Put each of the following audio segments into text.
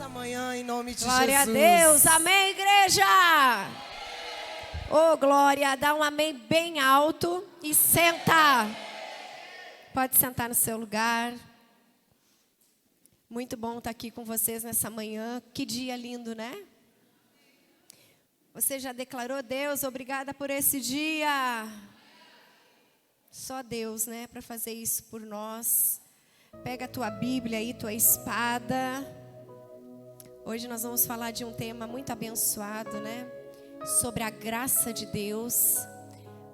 nessa manhã, em nome de Glória Jesus. a Deus. Amém, igreja? Ô, glória. Dá um amém bem alto e senta. Pode sentar no seu lugar. Muito bom estar aqui com vocês nessa manhã. Que dia lindo, né? Você já declarou, Deus, obrigada por esse dia. Só Deus, né, para fazer isso por nós. Pega a tua Bíblia aí, tua espada. Hoje nós vamos falar de um tema muito abençoado, né? Sobre a graça de Deus.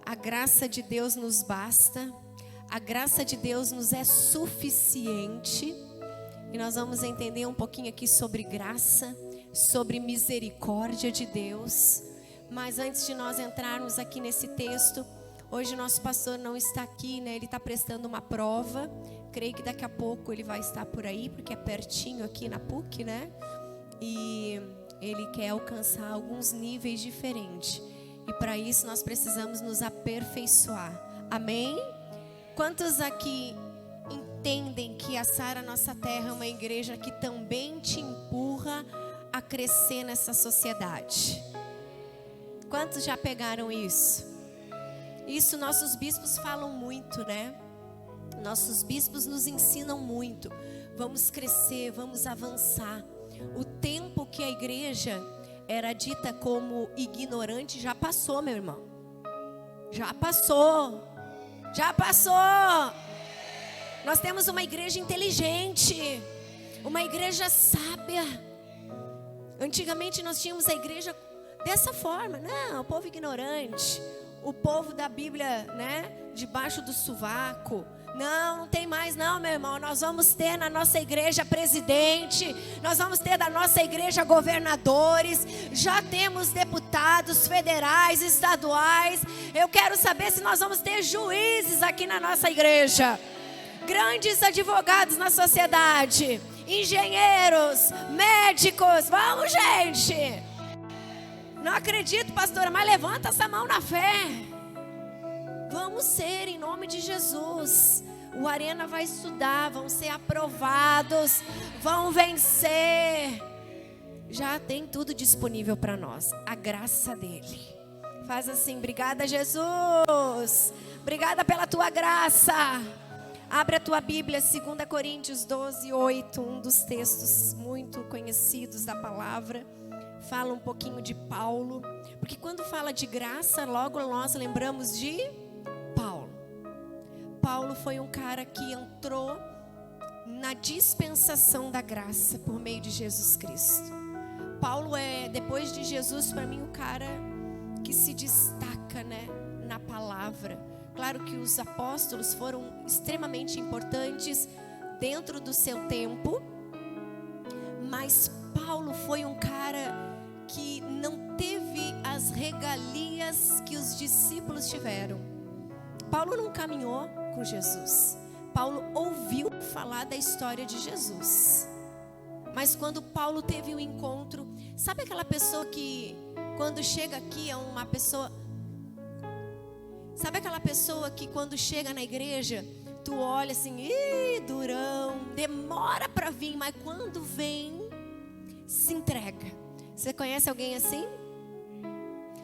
A graça de Deus nos basta. A graça de Deus nos é suficiente. E nós vamos entender um pouquinho aqui sobre graça, sobre misericórdia de Deus. Mas antes de nós entrarmos aqui nesse texto, hoje o nosso pastor não está aqui, né? Ele está prestando uma prova. Creio que daqui a pouco ele vai estar por aí, porque é pertinho aqui na PUC, né? E ele quer alcançar alguns níveis diferentes. E para isso nós precisamos nos aperfeiçoar. Amém? Quantos aqui entendem que a Sara Nossa Terra é uma igreja que também te empurra a crescer nessa sociedade? Quantos já pegaram isso? Isso nossos bispos falam muito, né? Nossos bispos nos ensinam muito. Vamos crescer, vamos avançar. O tempo que a igreja era dita como ignorante já passou, meu irmão. Já passou. Já passou. Nós temos uma igreja inteligente, uma igreja sábia. Antigamente nós tínhamos a igreja dessa forma, não, o povo ignorante, o povo da Bíblia, né, debaixo do sovaco. Não tem mais não, meu irmão. Nós vamos ter na nossa igreja presidente, nós vamos ter da nossa igreja governadores, já temos deputados federais, estaduais. Eu quero saber se nós vamos ter juízes aqui na nossa igreja. Grandes advogados na sociedade, engenheiros, médicos. Vamos, gente. Não acredito, pastora, mas levanta essa mão na fé. Vamos ser, em nome de Jesus. O Arena vai estudar, vão ser aprovados, vão vencer. Já tem tudo disponível para nós, a graça dele. Faz assim, obrigada, Jesus. Obrigada pela tua graça. Abre a tua Bíblia, 2 Coríntios 12, 8, um dos textos muito conhecidos da palavra. Fala um pouquinho de Paulo, porque quando fala de graça, logo nós lembramos de Paulo. Paulo foi um cara que entrou na dispensação da graça por meio de Jesus Cristo. Paulo é, depois de Jesus, para mim, o cara que se destaca, né, na palavra. Claro que os apóstolos foram extremamente importantes dentro do seu tempo, mas Paulo foi um cara que não teve as regalias que os discípulos tiveram. Paulo não caminhou com Jesus. Paulo ouviu falar da história de Jesus. Mas quando Paulo teve um encontro, sabe aquela pessoa que quando chega aqui é uma pessoa... Sabe aquela pessoa que quando chega na igreja, tu olha assim, ih, durão, demora para vir, mas quando vem, se entrega. Você conhece alguém assim?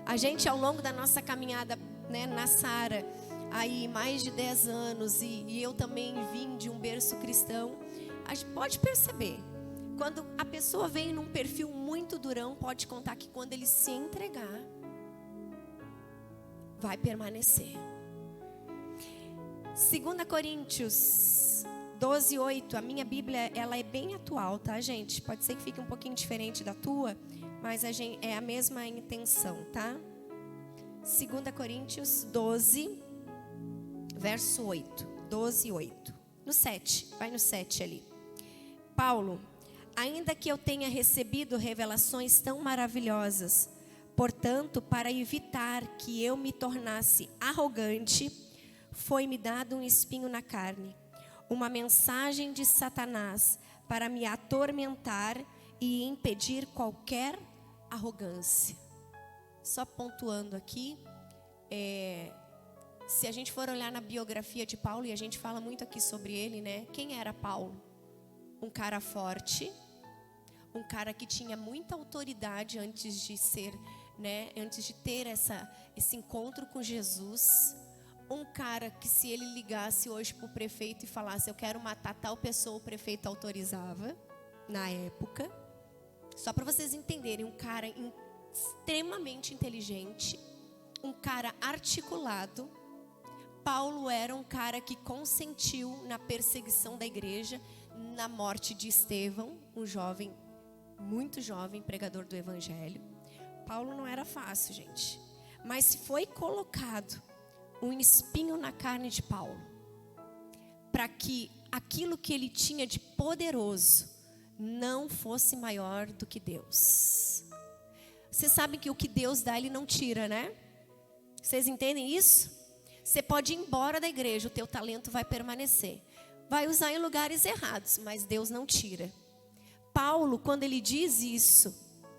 A gente, ao longo da nossa caminhada, né, na Sara, aí mais de 10 anos, e eu também vim de um berço cristão, a gente pode perceber, quando a pessoa vem num perfil muito durão, pode contar que quando ele se entregar, vai permanecer. 2 Coríntios 12, 8, a minha Bíblia, ela é bem atual, tá, gente? Pode ser que fique um pouquinho diferente da tua, mas é a mesma intenção, tá? 2 Coríntios 12, verso 8. 12, 8. No 7, vai no 7 ali. Paulo, ainda que eu tenha recebido revelações tão maravilhosas, portanto, para evitar que eu me tornasse arrogante, foi-me dado um espinho na carne, uma mensagem de Satanás para me atormentar e impedir qualquer arrogância. Só pontuando aqui, se a gente for olhar na biografia de Paulo, e a gente fala muito aqui sobre ele, né? Quem era Paulo? Um cara forte, um cara que tinha muita autoridade antes de ser, né, antes de ter esse encontro com Jesus. Um cara que, se ele ligasse hoje para o prefeito e falasse: eu quero matar tal pessoa, o prefeito autorizava na época. Só para vocês entenderem, um cara extremamente inteligente, um cara articulado. Paulo era um cara que consentiu na perseguição da igreja, na morte de Estevão, um jovem, muito jovem, pregador do evangelho. Paulo não era fácil, gente. Mas foi colocado um espinho na carne de Paulo, para que aquilo que ele tinha de poderoso não fosse maior do que Deus. Vocês sabem que o que Deus dá, Ele não tira, né? Vocês entendem isso? Você pode ir embora da igreja, o teu talento vai permanecer. Vai usar em lugares errados, mas Deus não tira. Paulo, quando ele diz isso,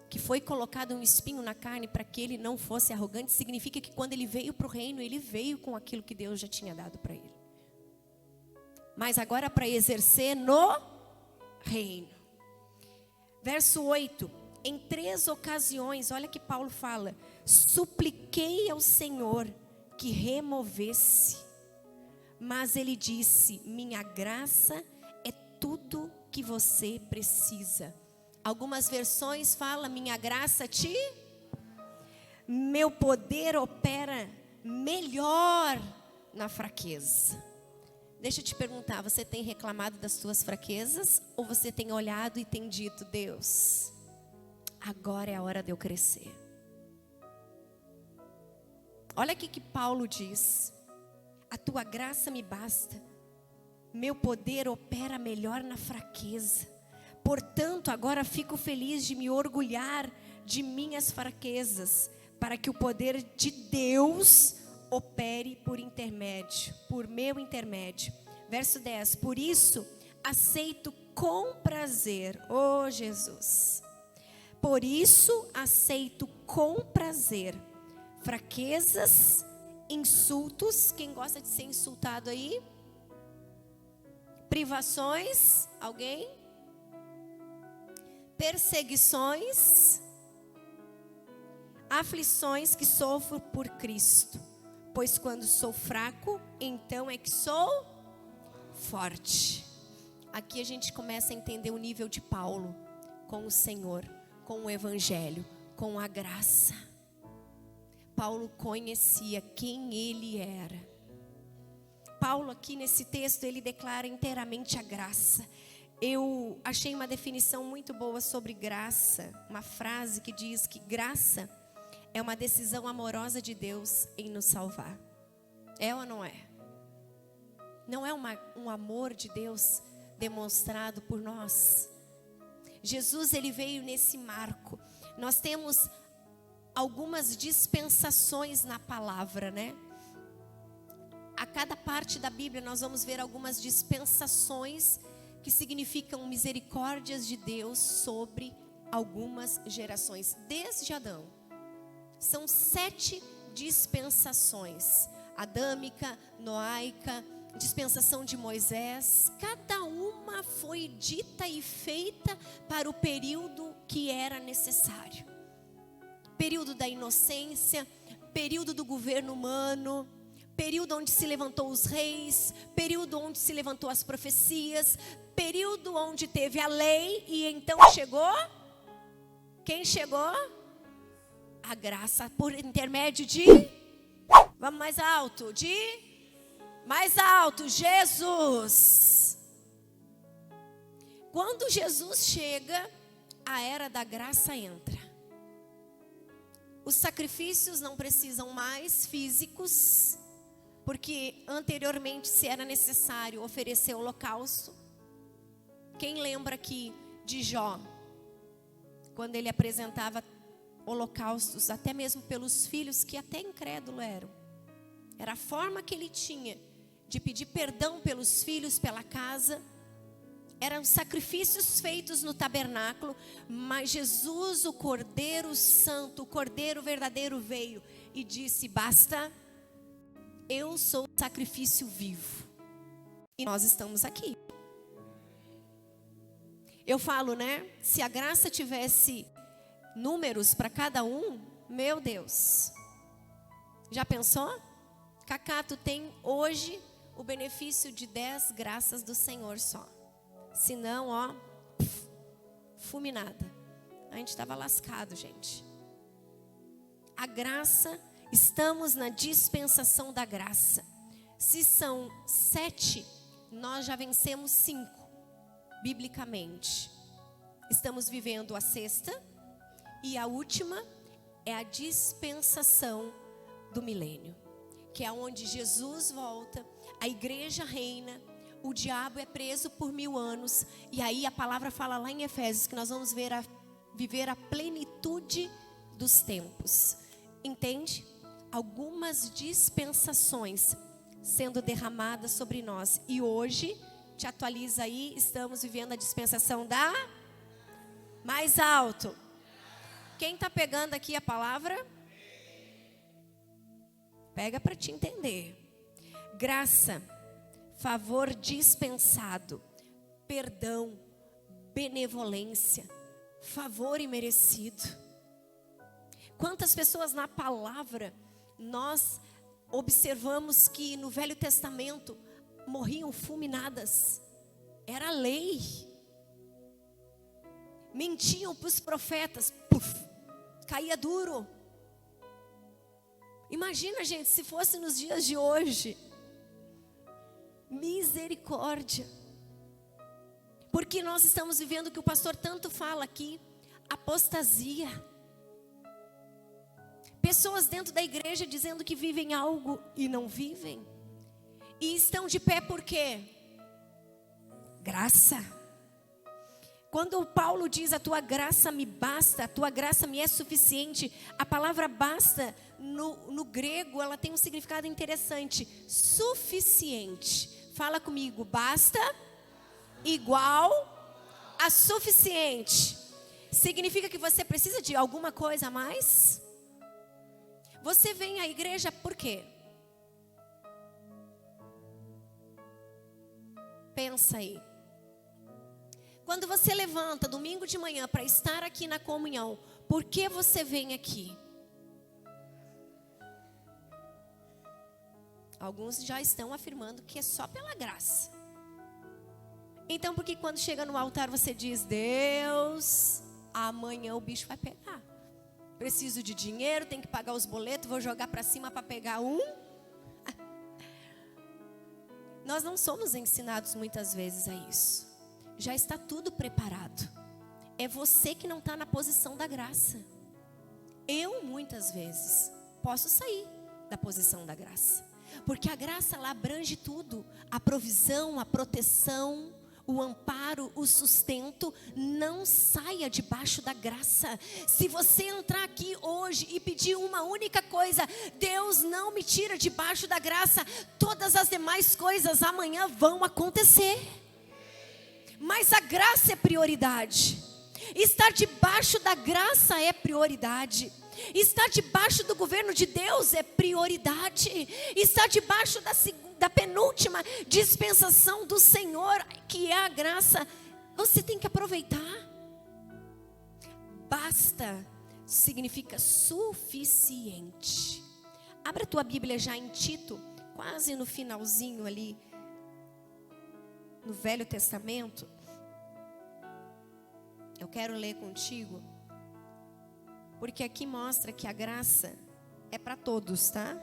que foi colocado um espinho na carne para que ele não fosse arrogante, significa que quando ele veio para o reino, ele veio com aquilo que Deus já tinha dado para ele. Mas agora para exercer no reino. Verso 8. Em 3 ocasiões, olha que Paulo fala: supliquei ao Senhor que removesse, mas ele disse: minha graça é tudo que você precisa. Algumas versões falam: minha graça meu poder opera melhor na fraqueza. Deixa eu te perguntar, você tem reclamado das suas fraquezas? Ou você tem olhado e tem dito: Deus, agora é a hora de eu crescer? Olha aqui que Paulo diz: a tua graça me basta, meu poder opera melhor na fraqueza. Portanto, agora fico feliz de me orgulhar de minhas fraquezas, para que o poder de Deus opere por meu intermédio. Verso 10. Por isso, aceito com prazer, oh Jesus. Por isso, aceito com prazer fraquezas, insultos. Quem gosta de ser insultado aí? Privações, alguém? Perseguições, aflições que sofro por Cristo. Pois quando sou fraco, então é que sou forte. Aqui a gente começa a entender o nível de Paulo com o Senhor, com o Evangelho, com a graça. Paulo conhecia quem ele era. Paulo aqui nesse texto, ele declara inteiramente a graça. Eu achei uma definição muito boa sobre graça, uma frase que diz que graça é uma decisão amorosa de Deus em nos salvar. É ou não é? Não é um amor de Deus demonstrado por nós? Jesus, ele veio nesse marco. Nós temos algumas dispensações na palavra, né? A cada parte da Bíblia nós vamos ver algumas dispensações que significam misericórdias de Deus sobre algumas gerações, desde Adão. São 7 dispensações: adâmica, noaica, dispensação de Moisés. Cada uma foi dita e feita para o período que era necessário. Período da inocência, período do governo humano, período onde se levantou os reis, período onde se levantou as profecias, período onde teve a lei e então chegou. Quem chegou? A graça por intermédio de, vamos mais alto, mais alto, Jesus. Quando Jesus chega, a era da graça entra. Os sacrifícios não precisam mais físicos, porque anteriormente, se era necessário oferecer holocausto. Quem lembra aqui de Jó, quando ele apresentava holocaustos, até mesmo pelos filhos, que até incrédulo eram? Era a forma que ele tinha de pedir perdão pelos filhos, pela casa. Eram sacrifícios feitos no tabernáculo, mas Jesus, o Cordeiro Santo, o Cordeiro verdadeiro, veio e disse: basta, eu sou o sacrifício vivo. E nós estamos aqui. Eu falo, né? Se a graça tivesse números para cada um, meu Deus. Já pensou? Cacá, tu tem hoje o benefício de 10 graças do Senhor só. Se não, ó, fulminada. A gente estava lascado, gente. A graça, estamos na dispensação da graça. Se são 7, nós já vencemos 5, biblicamente. Estamos vivendo a 6ª e a última é a dispensação do milênio, que é onde Jesus volta, a igreja reina, o diabo é preso por 1000 anos, e aí a palavra fala lá em Efésios que nós vamos viver a plenitude dos tempos. Entende? Algumas dispensações sendo derramadas sobre nós. E hoje, te atualiza aí, estamos vivendo a dispensação da mais alto. Quem está pegando aqui a palavra? Pega para te entender. Graça, favor dispensado, perdão, benevolência, favor imerecido. Quantas pessoas na palavra nós observamos que no Velho Testamento morriam fulminadas? Era lei. Mentiam para os profetas, caía duro. Imagina, gente, se fosse nos dias de hoje. Misericórdia. Porque nós estamos vivendo o que o pastor tanto fala aqui, apostasia. Pessoas dentro da igreja dizendo que vivem algo e não vivem. E estão de pé por quê? Graça. Quando o Paulo diz a tua graça me basta, a tua graça me é suficiente, a palavra basta no grego ela tem um significado interessante. Suficiente. Fala comigo, basta igual a suficiente. Significa que você precisa de alguma coisa a mais? Você vem à igreja por quê? Pensa aí. Quando você levanta domingo de manhã para estar aqui na comunhão, por que você vem aqui? Alguns já estão afirmando que é só pela graça. Então, por que quando chega no altar você diz, Deus, amanhã o bicho vai pegar? Preciso de dinheiro, tenho que pagar os boletos, vou jogar para cima para pegar um. Nós não somos ensinados muitas vezes a isso. Já está tudo preparado. É você que não está na posição da graça. Eu muitas vezes posso sair da posição da graça. Porque a graça ela abrange tudo. A provisão, a proteção, o amparo, o sustento. Não saia debaixo da graça. Se você entrar aqui hoje e pedir uma única coisa, Deus não me tira debaixo da graça. Todas as demais coisas amanhã vão acontecer. Mas a graça é prioridade. Estar debaixo da graça é prioridade. Estar debaixo do governo de Deus é prioridade. Estar debaixo da penúltima dispensação do Senhor, que é a graça, você tem que aproveitar. Basta significa suficiente. Abra a tua Bíblia já em Tito, quase no finalzinho ali, no Velho Testamento. Eu quero ler contigo, porque aqui mostra que a graça é para todos, tá?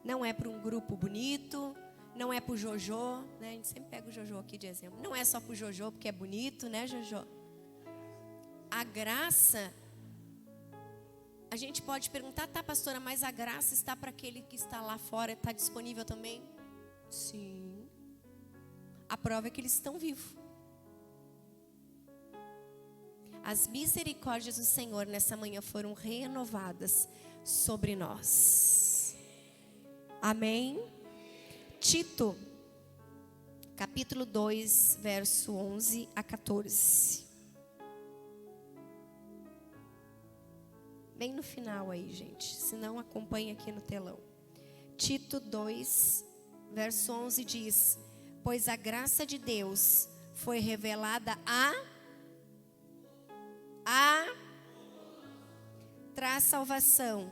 Não é para um grupo bonito, não é para o Jojo, né? A gente sempre pega o Jojo aqui de exemplo. Não é só para o Jojo porque é bonito, né, Jojo? A graça, a gente pode perguntar, tá, pastora, mas a graça está para aquele que está lá fora, está disponível também? Sim. A prova é que eles estão vivos. As misericórdias do Senhor nessa manhã foram renovadas sobre nós. Amém? Tito, capítulo 2, verso 11 a 14. Bem no final aí, gente. Se não, acompanhe aqui no telão. Tito 2, verso 11 diz: pois a graça de Deus foi revelada traz salvação.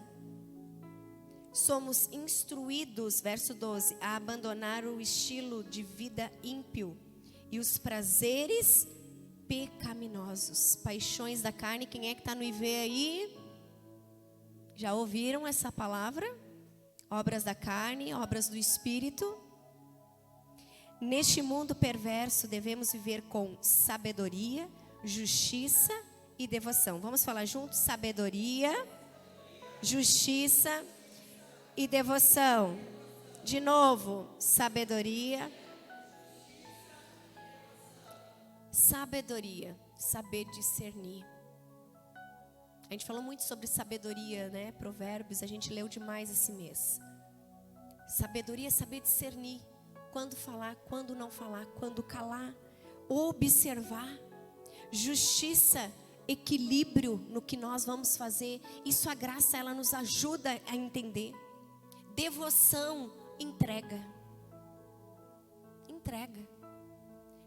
Somos instruídos, verso 12, a abandonar o estilo de vida ímpio e os prazeres pecaminosos, paixões da carne. Quem é que está no IV aí? Já ouviram essa palavra? Obras da carne, obras do espírito. Neste mundo perverso devemos viver com sabedoria, justiça e devoção. Vamos falar juntos? Sabedoria, justiça e devoção. De novo, sabedoria. Sabedoria, saber discernir. A gente falou muito sobre sabedoria, né? Provérbios, a gente leu demais esse mês. Sabedoria é saber discernir. Quando falar, quando não falar, quando calar. Observar. Justiça, equilíbrio no que nós vamos fazer. Isso, a graça, ela nos ajuda a entender. Devoção, entrega. Entrega.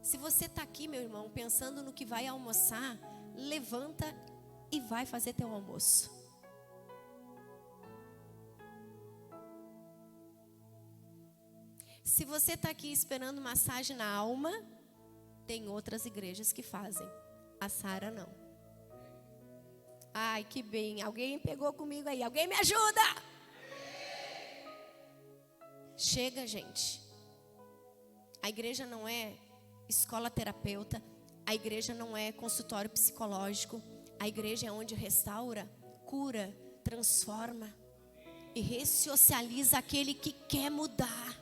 Se você está aqui, meu irmão, pensando no que vai almoçar, levanta e vai fazer teu almoço. Se você está aqui esperando massagem na alma, tem outras igrejas que fazem. A Sara não. Ai, que bem. Alguém pegou comigo aí. Alguém me ajuda? Chega, gente. A igreja não é escola terapeuta. A igreja não é consultório psicológico. A igreja é onde restaura, cura, transforma e ressocializa aquele que quer mudar.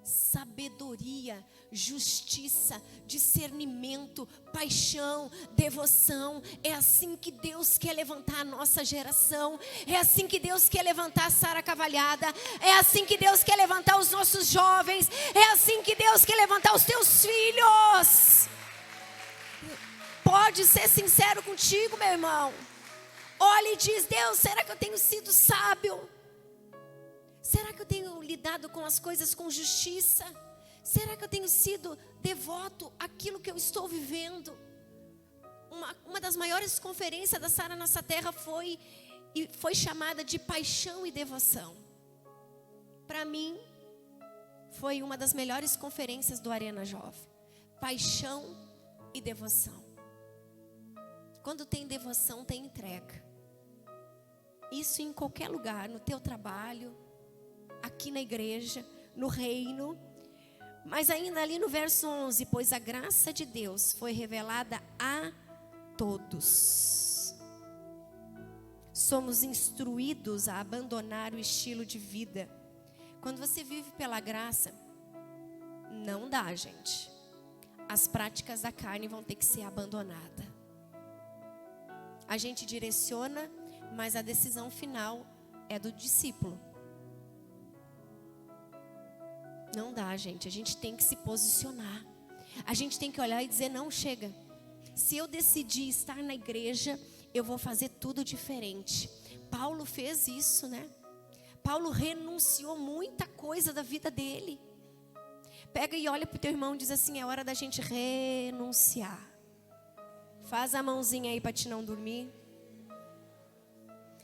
Sabedoria, justiça, discernimento, paixão, devoção. É assim que Deus quer levantar a nossa geração. É assim que Deus quer levantar a Sara Cavalhada. É assim que Deus quer levantar os nossos jovens. É assim que Deus quer levantar os teus filhos. Pode ser sincero contigo, meu irmão. Olha e diz: Deus, será que eu tenho sido sábio? Será que eu tenho lidado com as coisas com justiça? Será que eu tenho sido devoto àquilo que eu estou vivendo? Uma das maiores conferências da Sara Nossa Terra foi chamada de paixão e devoção. Para mim, foi uma das melhores conferências do Arena Jovem. Paixão e devoção. Quando tem devoção, tem entrega. Isso em qualquer lugar, no teu trabalho, aqui na igreja, no reino. Mas ainda ali no verso 11, pois a graça de Deus foi revelada a todos. Somos instruídos a abandonar o estilo de vida. Quando você vive pela graça, não dá, gente. As práticas da carne vão ter que ser abandonadas. A gente direciona, mas a decisão final é do discípulo. Não dá, gente. A gente tem que se posicionar. A gente tem que olhar e dizer: não, chega. Se eu decidir estar na igreja, eu vou fazer tudo diferente. Paulo fez isso, né? Paulo renunciou muita coisa da vida dele. Pega e olha para o teu irmão e diz assim: é hora da gente renunciar. Faz a mãozinha aí para te não dormir.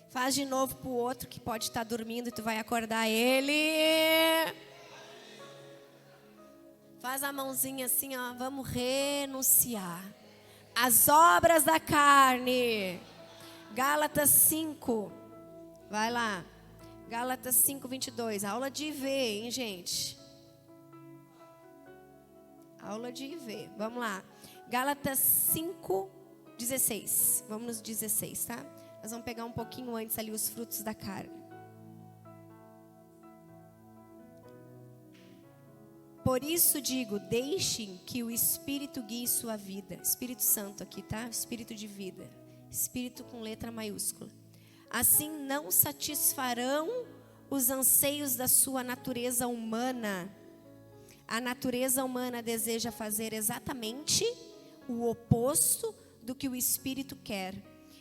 Faz de novo para o outro que pode estar dormindo e tu vai acordar ele. Faz a mãozinha assim, ó. Vamos renunciar às obras da carne. Gálatas 5. Vai lá. Gálatas 5, 22. Aula de IV, hein, gente? Aula de IV. Vamos lá. Gálatas 5, 16. Vamos nos 16, tá? Nós vamos pegar um pouquinho antes ali os frutos da carne. Por isso digo, deixem que o Espírito guie sua vida. Espírito Santo aqui, tá? Espírito de vida. Espírito com letra maiúscula. Assim não satisfarão os anseios da sua natureza humana. A natureza humana deseja fazer exatamente o oposto do que o Espírito quer.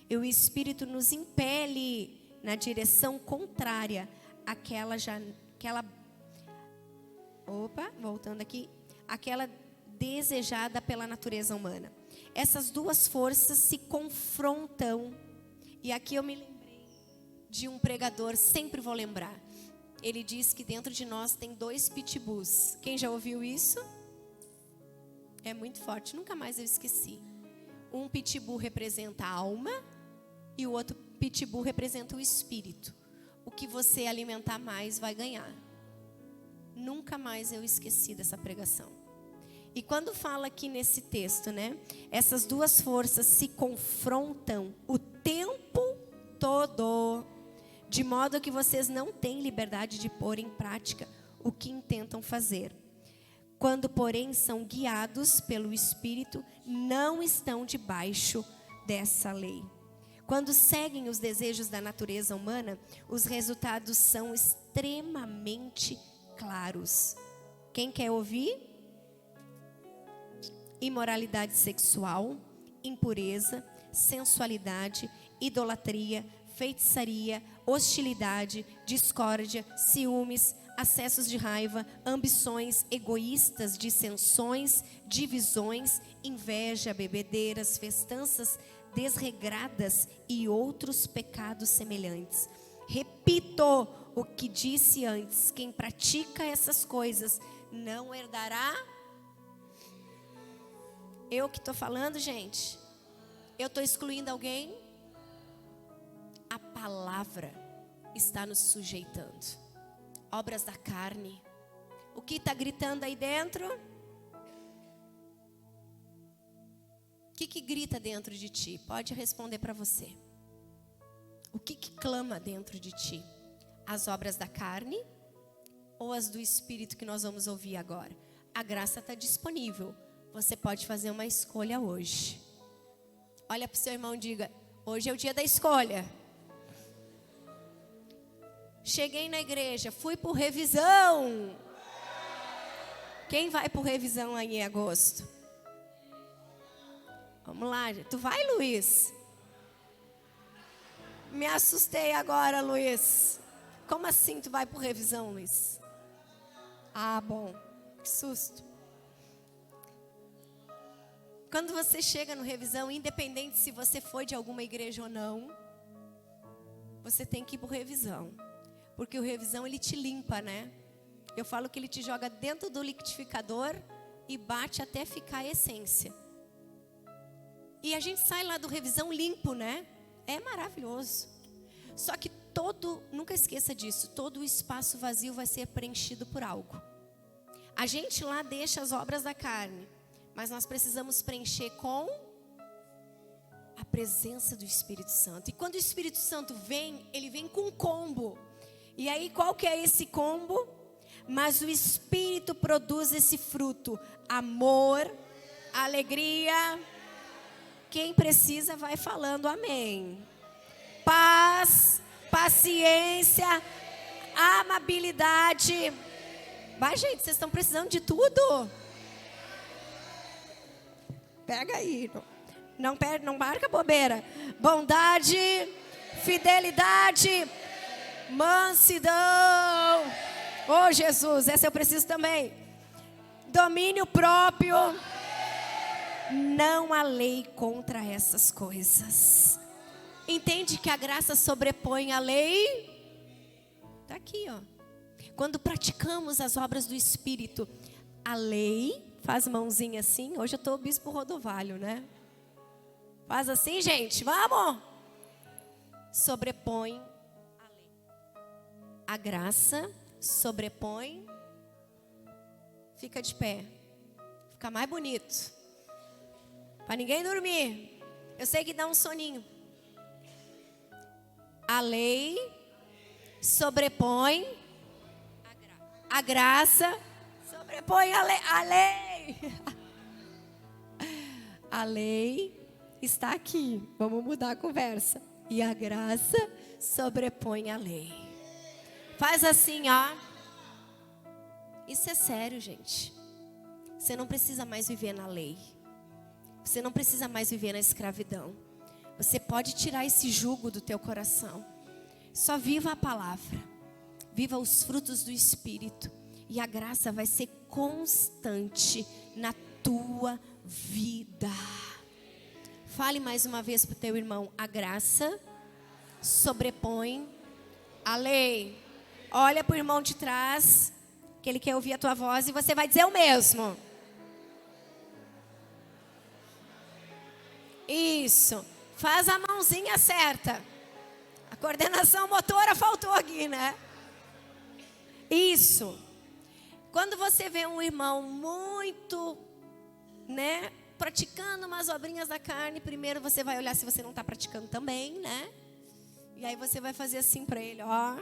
E o Espírito nos impele na direção contrária àquela voltando aqui, aquela desejada pela natureza humana. Essas duas forças se confrontam. E aqui eu me lembrei de um pregador, sempre vou lembrar. Ele diz que dentro de nós tem 2 pitbulls. Quem já ouviu isso? É muito forte, nunca mais eu esqueci. Um pitbull representa a alma e o outro pitbull representa o espírito. O que você alimentar mais vai ganhar. Nunca mais eu esqueci dessa pregação. E quando fala aqui nesse texto, né? Essas duas forças se confrontam o tempo todo, de modo que vocês não têm liberdade de pôr em prática o que intentam fazer. Quando, porém, são guiados pelo Espírito, não estão debaixo dessa lei. Quando seguem os desejos da natureza humana, os resultados são extremamente claros. Quem quer ouvir? Imoralidade sexual, impureza, sensualidade, idolatria, feitiçaria, hostilidade, discórdia, ciúmes, acessos de raiva, ambições egoístas, dissensões, divisões, inveja, bebedeiras, festanças desregradas e outros pecados semelhantes. Repito o que disse antes: quem pratica essas coisas não herdará. Eu que estou falando, gente? Eu estou excluindo alguém? A palavra está nos sujeitando. Obras da carne. O que está gritando aí dentro? O que grita dentro de ti? Pode responder para você. O que clama dentro de ti? As obras da carne ou as do Espírito que nós vamos ouvir agora? A graça está disponível. Você pode fazer uma escolha hoje. Olha para o seu irmão e diga: hoje é o dia da escolha. Cheguei na igreja, fui por revisão. Quem vai por revisão aí em agosto? Vamos lá, tu vai, Luiz? Me assustei agora, Luiz. Como assim tu vai por revisão, Luiz? Ah, bom, que susto. Quando você chega no revisão, independente se você foi de alguma igreja ou não, você tem que ir por revisão. Porque o revisão, ele te limpa, né? Eu falo que ele te joga dentro do liquidificador e bate até ficar a essência. E a gente sai lá do revisão limpo, né? É maravilhoso. Só que nunca esqueça disso, todo o espaço vazio vai ser preenchido por algo. A gente lá deixa as obras da carne, mas nós precisamos preencher com a presença do Espírito Santo. E quando o Espírito Santo vem, ele vem com um combo. E aí, qual que é esse combo? Mas o Espírito produz esse fruto: amor, alegria. Quem precisa vai falando amém. Paz, paciência, amabilidade. Vai, gente, vocês estão precisando de tudo. Pega aí. Não marca bobeira. Bondade, fidelidade, mansidão. Oh, Jesus, essa eu preciso também. Domínio próprio. Não há lei contra essas coisas. Entende que a graça sobrepõe a lei? Está aqui, ó. Quando praticamos as obras do Espírito, a lei, faz mãozinha assim. Hoje eu estou bispo Rodovalho, né? Faz assim, gente, vamos. Sobrepõe a lei. A graça sobrepõe. Fica de pé. Fica mais bonito. Para ninguém dormir. Eu sei que dá um soninho. A lei sobrepõe a graça, sobrepõe a lei. A lei está aqui. Vamos mudar a conversa. E a graça sobrepõe a lei. Faz assim, ó. Isso é sério, gente. Você não precisa mais viver na lei. Você não precisa mais viver na escravidão. Você pode tirar esse jugo do teu coração. Só viva a palavra. Viva os frutos do Espírito. E a graça vai ser constante na tua vida. Fale mais uma vez para o teu irmão: a graça sobrepõe a lei. Olha para o irmão de trás, que ele quer ouvir a tua voz, e você vai dizer o mesmo. Isso. Faz a mãozinha certa. A coordenação motora faltou aqui, né? Isso. Quando você vê um irmão muito, né, praticando umas obrinhas da carne, primeiro você vai olhar se você não está praticando também, né? E aí você vai fazer assim para ele, ó.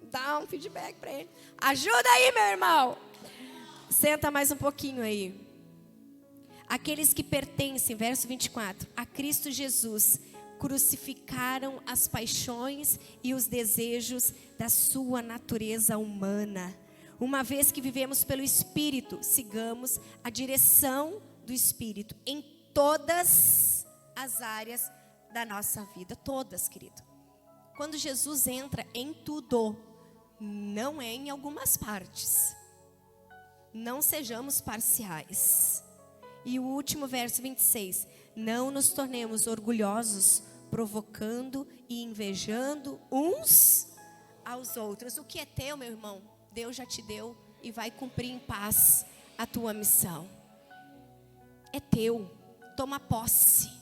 Dá um feedback para ele. Ajuda aí, meu irmão. Senta mais um pouquinho aí. Aqueles que pertencem, verso 24, a Cristo Jesus, crucificaram as paixões e os desejos da sua natureza humana. Uma vez que vivemos pelo Espírito, sigamos a direção do Espírito em todas as áreas da nossa vida. Todas, querido. Quando Jesus entra em tudo, não é em algumas partes. Não sejamos parciais. E o último verso 26. Não nos tornemos orgulhosos, provocando e invejando uns aos outros. O que é teu, meu irmão, Deus já te deu e vai cumprir em paz a tua missão. É teu, toma posse.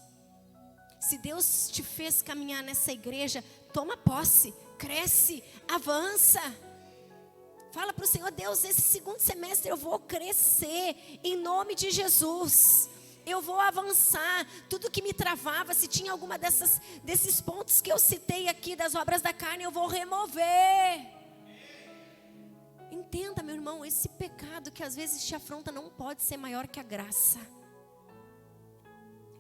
Se Deus te fez caminhar nessa igreja, toma posse, cresce, avança. Fala para o Senhor: Deus, esse segundo semestre eu vou crescer, em nome de Jesus. Eu vou avançar. Tudo que me travava, se tinha alguma desses pontos que eu citei aqui, das obras da carne, eu vou remover. Entenda, meu irmão, esse pecado que às vezes te afronta não pode ser maior que a graça.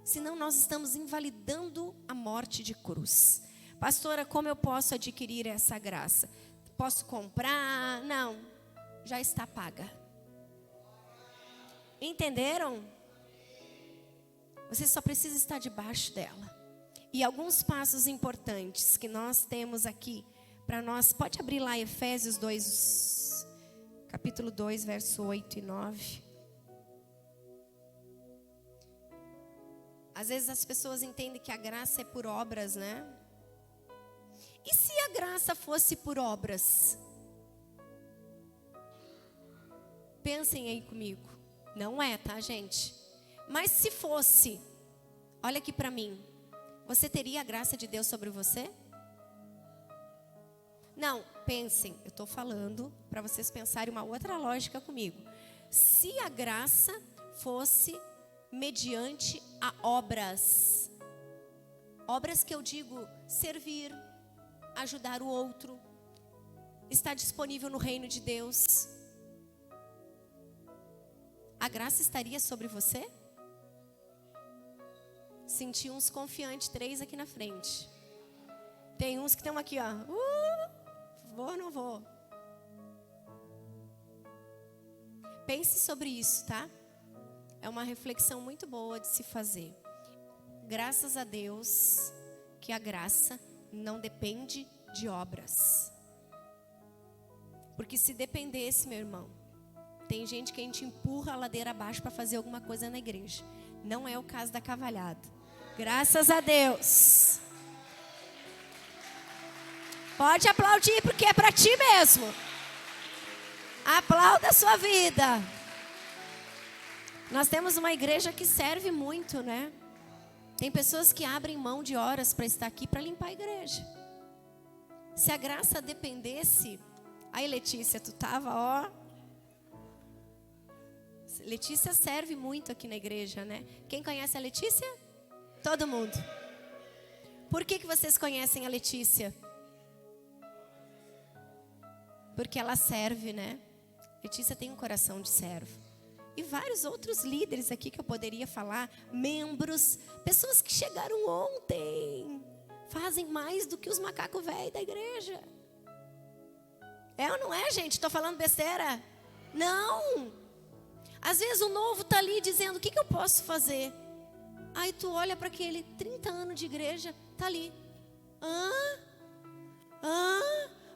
Senão nós estamos invalidando a morte de cruz. Pastora, como eu posso adquirir essa graça? Posso comprar? Não, já está paga. Entenderam? Você só precisa estar debaixo dela. E alguns passos importantes que nós temos aqui para nós. Pode abrir lá Efésios 2, capítulo 2, verso 8 e 9. Às vezes as pessoas entendem que a graça é por obras, né? E se a graça fosse por obras? Pensem aí comigo. Não é, tá, gente? Mas se fosse, olha aqui para mim. Você teria a graça de Deus sobre você? Não, pensem. Eu estou falando para vocês pensarem uma outra lógica comigo. Se a graça fosse mediante a obras. Obras que eu digo servir, ajudar o outro, estar disponível no reino de Deus. A graça estaria sobre você? Senti uns confiantes, 3 aqui na frente. Tem uns que estão aqui, ó. Vou ou não vou? Pense sobre isso, tá? É uma reflexão muito boa de se fazer. Graças a Deus que a graça não depende de obras. Porque se dependesse, meu irmão, tem gente que a gente empurra a ladeira abaixo para fazer alguma coisa na igreja. Não é o caso da Cavalhada. Graças a Deus. Pode aplaudir porque é para ti mesmo. Aplauda a sua vida. Nós temos uma igreja que serve muito, né? Tem pessoas que abrem mão de horas para estar aqui para limpar a igreja. Se a graça dependesse... Aí, Letícia, tu tava, ó. Letícia serve muito aqui na igreja, né? Quem conhece a Letícia? Todo mundo. Por que vocês conhecem a Letícia? Porque ela serve, né? Letícia tem um coração de servo. E vários outros líderes aqui que eu poderia falar, membros, pessoas que chegaram ontem, fazem mais do que os macacos velhos da igreja. É ou não é, gente? Estou falando besteira? Não. Às vezes o novo está ali dizendo, o que eu posso fazer? Aí tu olha para aquele 30 anos de igreja, está ali.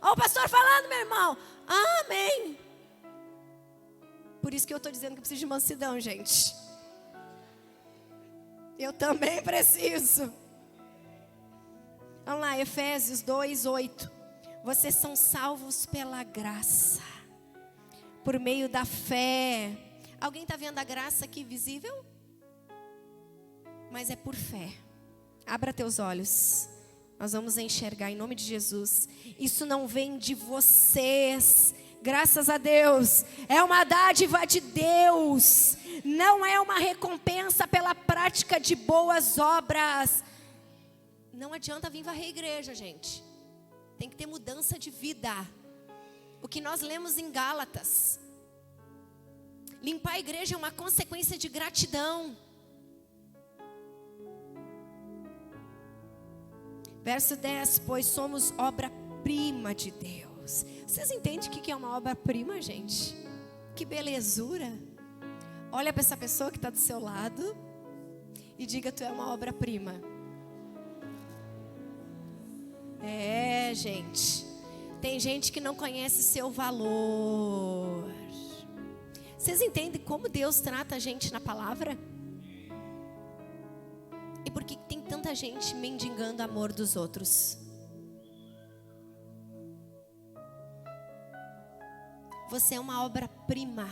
Olha o pastor falando, meu irmão. Amém. Por isso que eu estou dizendo que eu preciso de mansidão, gente. Eu também preciso. Vamos lá, Efésios 2:8. Vocês são salvos pela graça, por meio da fé. Alguém está vendo a graça aqui visível? Mas é por fé. Abra teus olhos. Nós vamos enxergar em nome de Jesus. Isso não vem de vocês. Graças a Deus. É uma dádiva de Deus. Não é uma recompensa pela prática de boas obras. Não adianta vir varrer a igreja, gente. Tem que ter mudança de vida. O que nós lemos em Gálatas. Limpar a igreja é uma consequência de gratidão. Verso 10, pois somos obra-prima de Deus. Vocês entendem o que é uma obra-prima, gente? Que belezura. Olha para essa pessoa que está do seu lado e diga, tu é uma obra-prima. É, gente. Tem gente que não conhece seu valor. Vocês entendem como Deus trata a gente na palavra? E por que tem tanta gente mendigando o amor dos outros? Você é uma obra-prima.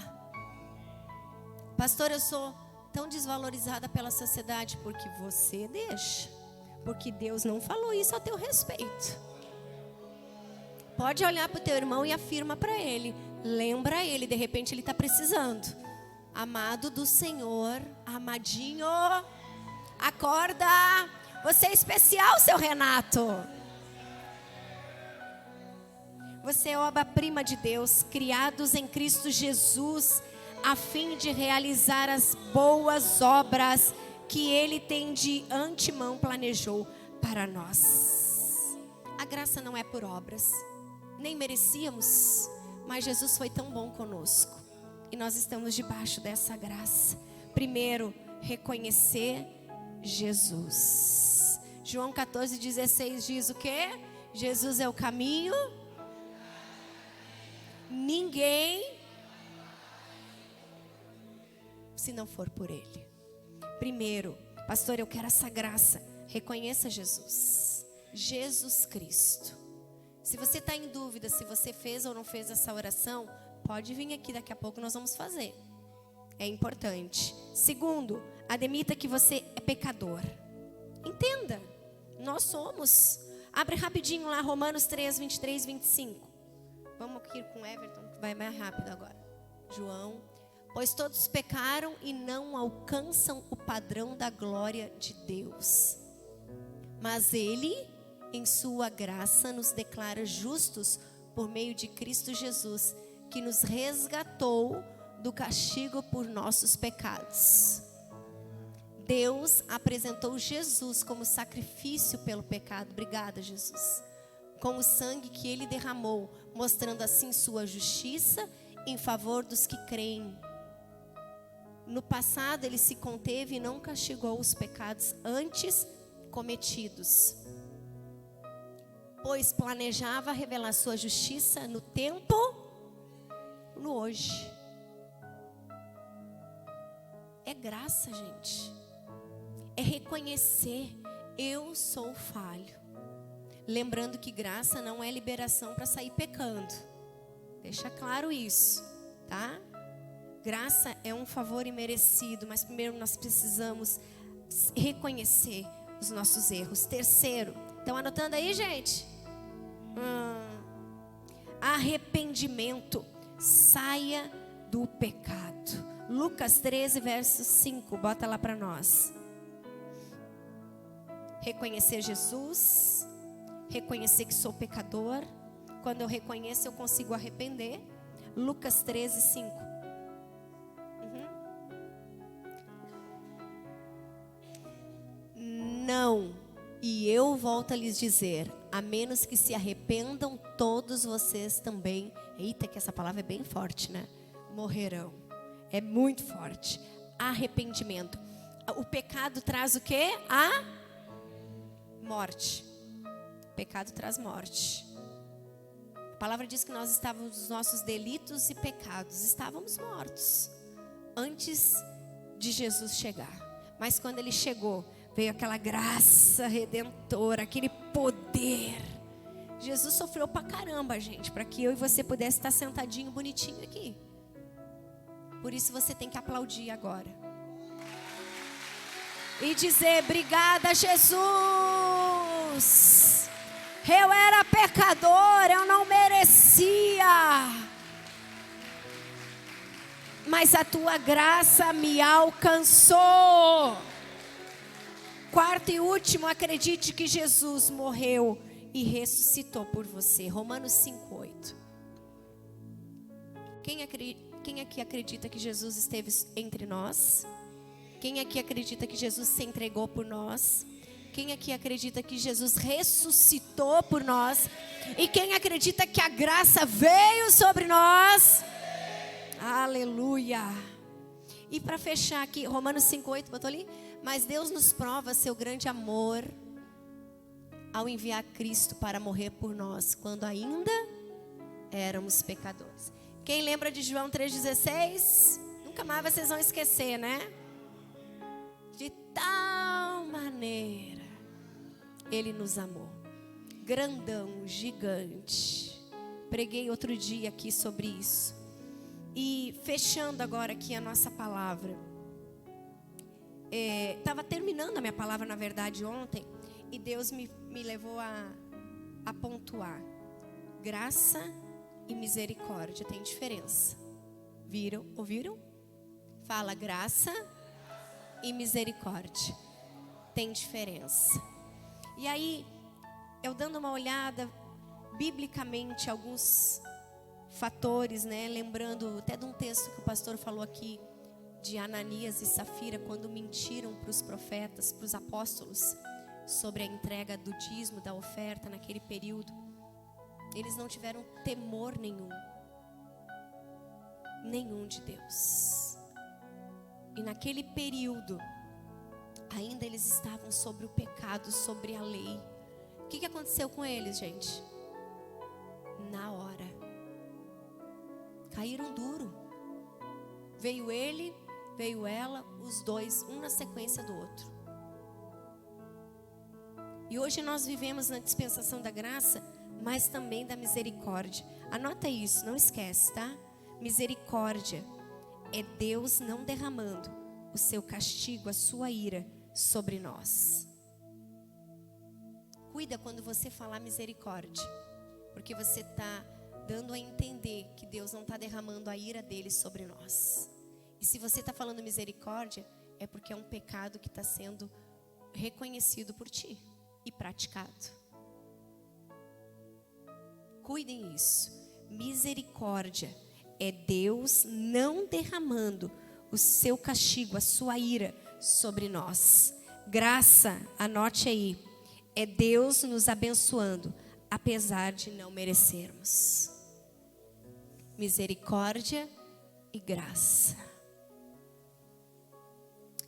Pastor, eu sou tão desvalorizada pela sociedade porque você deixa. Porque Deus não falou isso a teu respeito. Pode olhar para o teu irmão e afirma para ele. Lembra ele, de repente ele está precisando. Amado do Senhor, amadinho, acorda. Você é especial, seu Renato. Você é obra-prima de Deus, criados em Cristo Jesus, a fim de realizar as boas obras que Ele tem de antemão planejou para nós. A graça não é por obras, nem merecíamos, mas Jesus foi tão bom conosco. E nós estamos debaixo dessa graça. Primeiro, reconhecer Jesus. João 14:16 diz o quê? Jesus é o caminho. Ninguém, se não for por Ele. Primeiro, pastor, eu quero essa graça. Reconheça Jesus. Jesus Cristo. Se você está em dúvida se você fez ou não fez essa oração, pode vir aqui, daqui a pouco nós vamos fazer. É importante. Segundo, admita que você é pecador. Entenda, nós somos. Abre rapidinho lá, Romanos 3, 23, 25. Vamos aqui com o Everton, que vai mais rápido agora. João. Pois todos pecaram e não alcançam o padrão da glória de Deus. Mas Ele, em sua graça, nos declara justos por meio de Cristo Jesus, que nos resgatou do castigo por nossos pecados. Deus apresentou Jesus como sacrifício pelo pecado. Obrigada, Jesus. Com o sangue que Ele derramou, mostrando assim sua justiça em favor dos que creem. No passado Ele se conteve e não castigou os pecados antes cometidos, pois planejava revelar sua justiça no tempo, no hoje. É graça, gente. É reconhecer, eu sou falho. Lembrando que graça não é liberação para sair pecando. Deixa claro isso, tá? Graça é um favor imerecido, mas primeiro nós precisamos reconhecer os nossos erros. Terceiro, estão anotando aí, gente? Arrependimento. Saia do pecado. Lucas 13, verso 5. Bota lá para nós. Reconhecer Jesus. Reconhecer que sou pecador. Quando eu reconheço, eu consigo arrepender. Lucas 13, 5. Não, e eu volto a lhes dizer, a menos que se arrependam, todos vocês também. Eita, que essa palavra é bem forte, né? Morrerão. É muito forte. Arrependimento. O pecado traz o quê? A morte. O pecado traz morte. A palavra diz que nós estávamos nos nossos delitos e pecados, estávamos mortos antes de Jesus chegar. Mas quando ele chegou, veio aquela graça redentora, aquele poder. Jesus sofreu pra caramba, gente, para que eu e você pudesse estar sentadinho, bonitinho aqui. Por isso você tem que aplaudir agora e dizer: obrigada, Jesus. Eu era pecador, eu não merecia, mas a tua graça me alcançou. Quarto e último, acredite que Jesus morreu e ressuscitou por você. Romanos 5:8. Quem aqui acredita que Jesus esteve entre nós? Quem aqui acredita que Jesus se entregou por nós? Quem aqui acredita que Jesus ressuscitou por nós? E quem acredita que a graça veio sobre nós? Aleluia! E para fechar aqui, Romanos 5:8, botou ali? Mas Deus nos prova seu grande amor ao enviar Cristo para morrer por nós, quando ainda éramos pecadores. Quem lembra de João 3,16? Nunca mais vocês vão esquecer, né? De tal maneira Ele nos amou. Grandão, gigante. Preguei outro dia aqui sobre isso. E fechando agora aqui a nossa palavra. Estava terminando a minha palavra, na verdade, ontem. E Deus me levou a pontuar. Graça e misericórdia tem diferença. Viram? Ouviram? Fala, graça e misericórdia tem diferença. E aí, eu dando uma olhada biblicamente alguns fatores, né? Lembrando até de um texto que o pastor falou aqui de Ananias e Safira, quando mentiram para os profetas, para os apóstolos, sobre a entrega do dízimo, da oferta naquele período. Eles não tiveram temor nenhum de Deus. E naquele período, ainda eles estavam sobre o pecado, sobre a lei. O que aconteceu com eles, gente? Na hora, caíram duro. Veio ele, veio ela, os dois, um na sequência do outro. E hoje nós vivemos na dispensação da graça, mas também da misericórdia. Anota isso, não esquece, tá? Misericórdia é Deus não derramando o seu castigo, a sua ira sobre nós. Cuida quando você falar misericórdia, porque você está dando a entender que Deus não está derramando a ira dele sobre nós. E se você está falando misericórdia, é porque é um pecado que está sendo reconhecido por ti e praticado. Cuidem isso. Misericórdia é Deus não derramando o seu castigo, a sua ira sobre nós. Graça, anote aí, é Deus nos abençoando, apesar de não merecermos. Misericórdia e graça.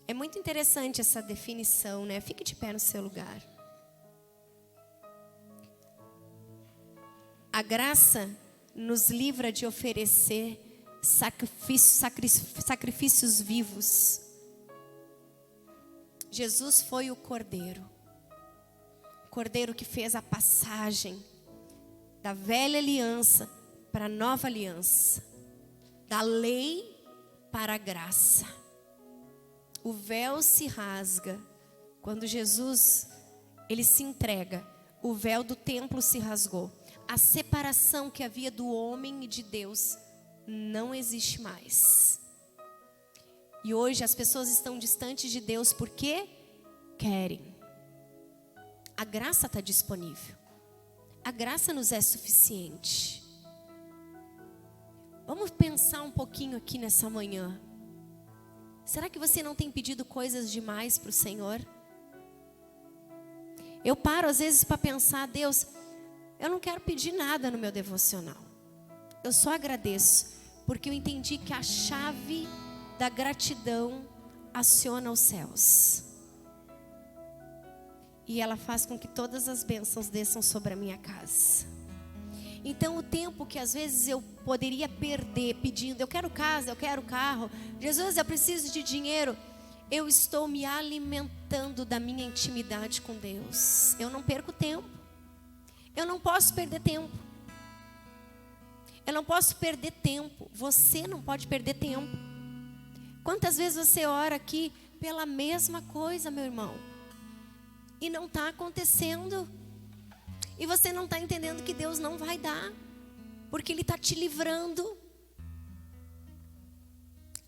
É muito interessante essa definição, né? Fique de pé no seu lugar. A graça nos livra de oferecer sacrifícios vivos. Jesus foi o Cordeiro que fez a passagem da velha aliança para a nova aliança, da lei para a graça. O véu se rasga quando Jesus ele se entrega. O véu do templo se rasgou. A separação que havia do homem e de Deus não existe mais. E hoje as pessoas estão distantes de Deus porque querem. A graça está disponível. A graça nos é suficiente. Vamos pensar um pouquinho aqui nessa manhã. Será que você não tem pedido coisas demais para o Senhor? Eu paro às vezes para pensar, Deus, eu não quero pedir nada no meu devocional. Eu só agradeço, porque eu entendi que a chave da gratidão aciona os céus. E ela faz com que todas as bênçãos desçam sobre a minha casa. Então o tempo que às vezes eu poderia perder pedindo, eu quero casa, eu quero carro, Jesus, eu preciso de dinheiro, eu estou me alimentando da minha intimidade com Deus. Eu não perco tempo. Eu não posso perder tempo. Eu não posso perder tempo. Você não pode perder tempo. Quantas vezes você ora aqui pela mesma coisa, meu irmão, e não está acontecendo? E você não está entendendo que Deus não vai dar, porque Ele está te livrando.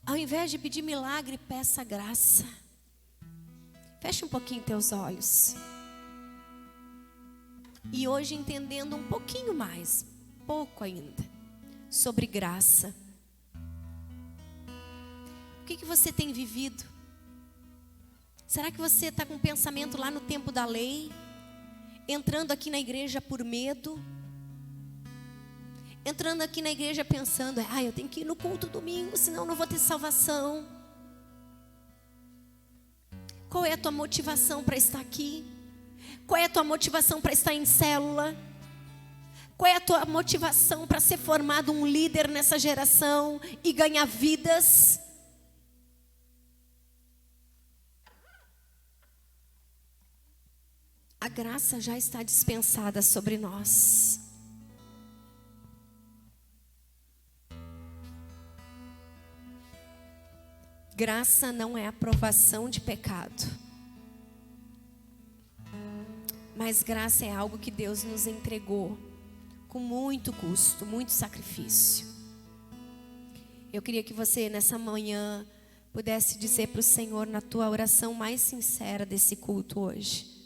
Ao invés de pedir milagre, peça graça. Feche um pouquinho teus olhos. E hoje entendendo um pouquinho mais, pouco ainda, sobre graça. O que você tem vivido? Será que você está com um pensamento lá no tempo da lei? Entrando aqui na igreja por medo? Entrando aqui na igreja pensando, eu tenho que ir no culto domingo, senão não vou ter salvação. Qual é a tua motivação para estar aqui? Qual é a tua motivação para estar em célula? Qual é a tua motivação para ser formado um líder nessa geração e ganhar vidas? A graça já está dispensada sobre nós. Graça não é aprovação de pecado. Mas graça é algo que Deus nos entregou com muito custo, muito sacrifício. Eu queria que você nessa manhã pudesse dizer para o Senhor na tua oração mais sincera desse culto hoje.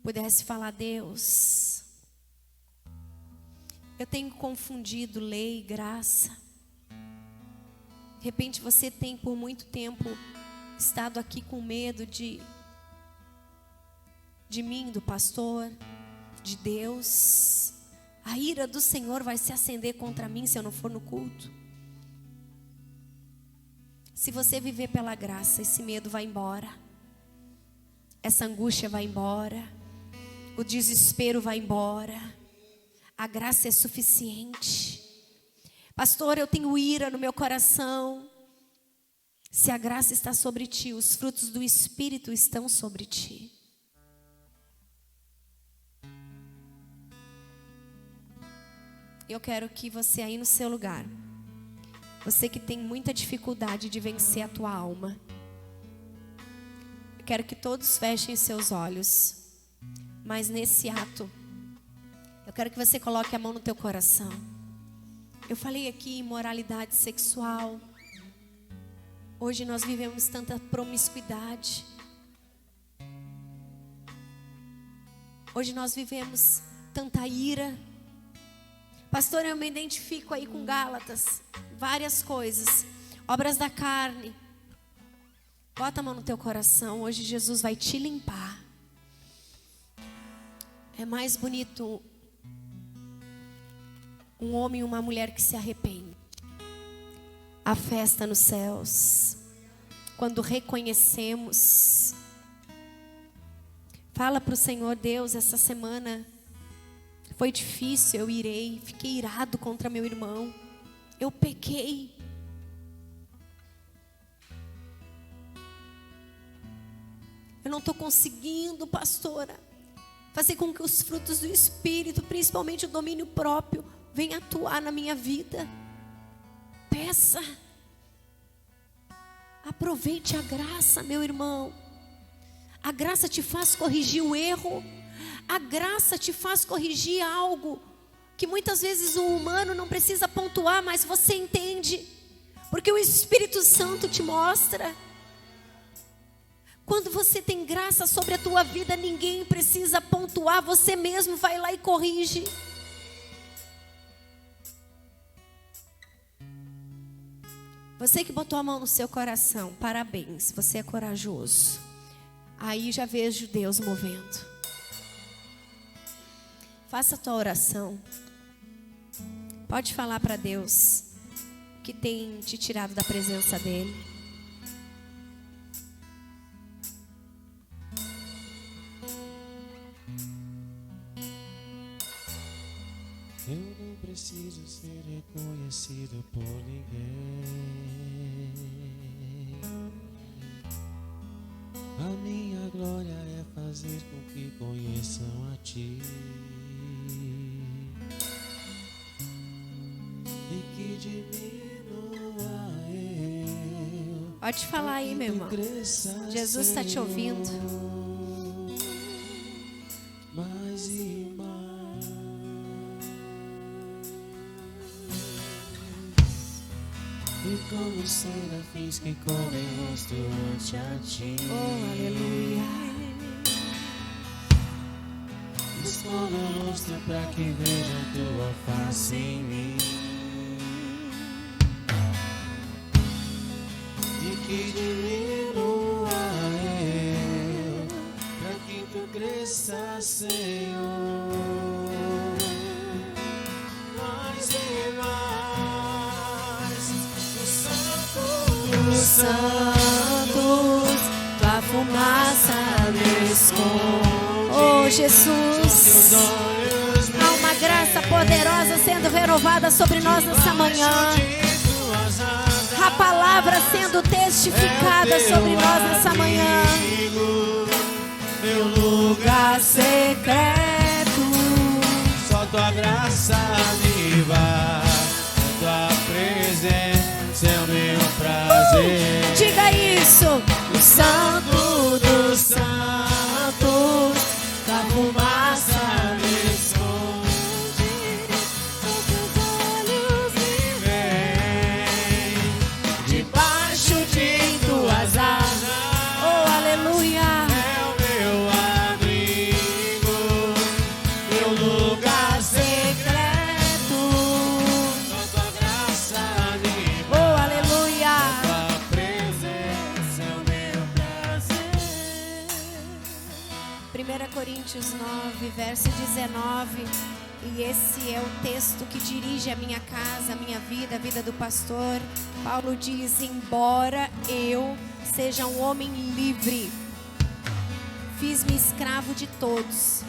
Pudesse falar, Deus, eu tenho confundido lei e graça. De repente você tem por muito tempo estado aqui com medo de mim, do pastor, de Deus. A ira do Senhor vai se acender contra mim se eu não for no culto. Se você viver pela graça, esse medo vai embora. Essa angústia vai embora. O desespero vai embora. A graça é suficiente. Pastor, eu tenho ira no meu coração. Se a graça está sobre ti, os frutos do Espírito estão sobre ti. Eu quero que você aí no seu lugar, você que tem muita dificuldade de vencer a tua alma, eu quero que todos fechem seus olhos. Mas nesse ato, eu quero que você coloque a mão no teu coração. Eu falei aqui em imoralidade sexual. Hoje nós vivemos tanta promiscuidade. Hoje nós vivemos tanta ira. Pastor, eu me identifico aí com Gálatas. Várias coisas. Obras da carne. Bota a mão no teu coração. Hoje Jesus vai te limpar. É mais bonito um homem e uma mulher que se arrependem. A festa nos céus. Quando reconhecemos. Fala para o Senhor, Deus, essa semana foi difícil, eu irei. Fiquei irado contra meu irmão. Eu pequei. Eu não estou conseguindo, pastora, fazer com que os frutos do Espírito, principalmente o domínio próprio, venham atuar na minha vida. Peça. Aproveite a graça, meu irmão. A graça te faz corrigir o erro. A graça te faz corrigir algo que muitas vezes o humano não precisa pontuar, mas você entende, porque o Espírito Santo te mostra. Quando você tem graça sobre a tua vida, ninguém precisa pontuar, você mesmo vai lá e corrige. Você que botou a mão no seu coração, parabéns, você é corajoso. Aí já vejo Deus movendo. Faça a tua oração. Pode falar para Deus que tem te tirado da presença dEle. Eu não preciso ser reconhecido por ninguém. A minha glória é fazer com que conheçam a Ti e que diminua eu. Pode falar aí, meu irmão. Jesus está te ouvindo. Mais e mais. E como serafins que cobrem o rosto ante a Ti. Oh, aleluia. Esconda o rosto pra que vejam Tua face em mim e que diminua eu, pra que Tu cresça, Senhor. Mais e mais, os Santos, tua fumaça me esconde. Oh, Jesus, há uma graça poderosa sendo renovada sobre nós nessa manhã. A palavra sendo testificada sobre nós nessa manhã. Meu lugar secreto, só Tua graça me basta, Tua presença é o meu prazer. Diga isso. O Santo dos Santos, da fumaça me esconde, teus olhos me veem, debaixo de Tuas asas. Oh, aleluia. É o meu abrigo, meu lugar secreto, só Tua graça me Oh, aleluia. Tua presença é o meu prazer. 1 Coríntios 9, verso 19. E esse é o texto que dirige a minha casa, a minha vida, a vida do pastor. Paulo diz: embora eu seja um homem livre, fiz-me escravo de todos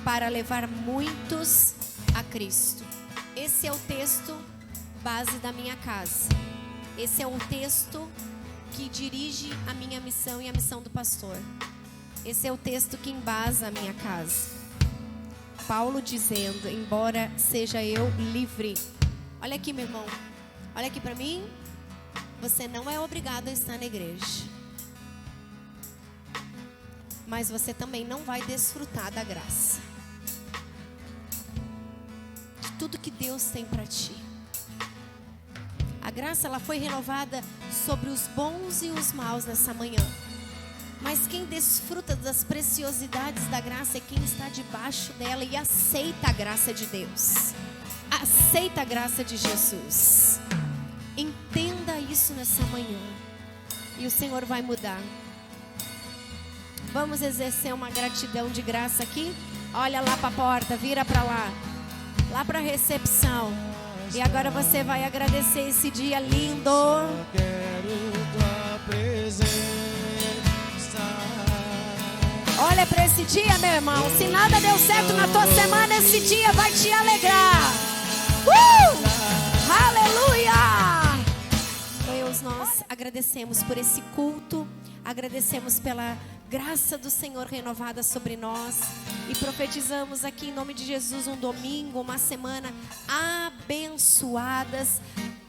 para levar muitos a Cristo. Esse é o texto base da minha casa. Esse é o texto que dirige a minha missão e a missão do pastor. Esse é o texto que embasa a minha casa. Paulo dizendo: embora seja eu livre. Olha aqui, meu irmão. Olha aqui para mim. Você não é obrigado a estar na igreja, mas você também não vai desfrutar da graça, de tudo que Deus tem para ti. A graça, ela foi renovada sobre os bons e os maus nessa manhã. Mas quem desfruta das preciosidades da graça é quem está debaixo dela e aceita a graça de Deus. Aceita a graça de Jesus. Entenda isso nessa manhã. E o Senhor vai mudar. Vamos exercer uma gratidão de graça aqui? Olha lá para a porta, vira para lá. Lá para a recepção. E agora você vai agradecer esse dia lindo. Eu quero Tua presença. Olha para esse dia, meu irmão. Se nada deu certo na tua semana, esse dia vai te alegrar. Aleluia! Deus, nós agradecemos por esse culto. Agradecemos pela graça do Senhor renovada sobre nós. E profetizamos aqui em nome de Jesus um domingo, uma semana abençoadas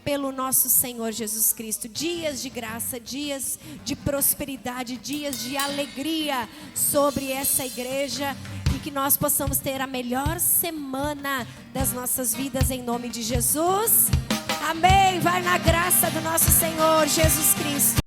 pelo nosso Senhor Jesus Cristo. Dias de graça, dias de prosperidade, dias de alegria sobre essa igreja. E que nós possamos ter a melhor semana das nossas vidas em nome de Jesus. Amém. Vai na graça do nosso Senhor Jesus Cristo.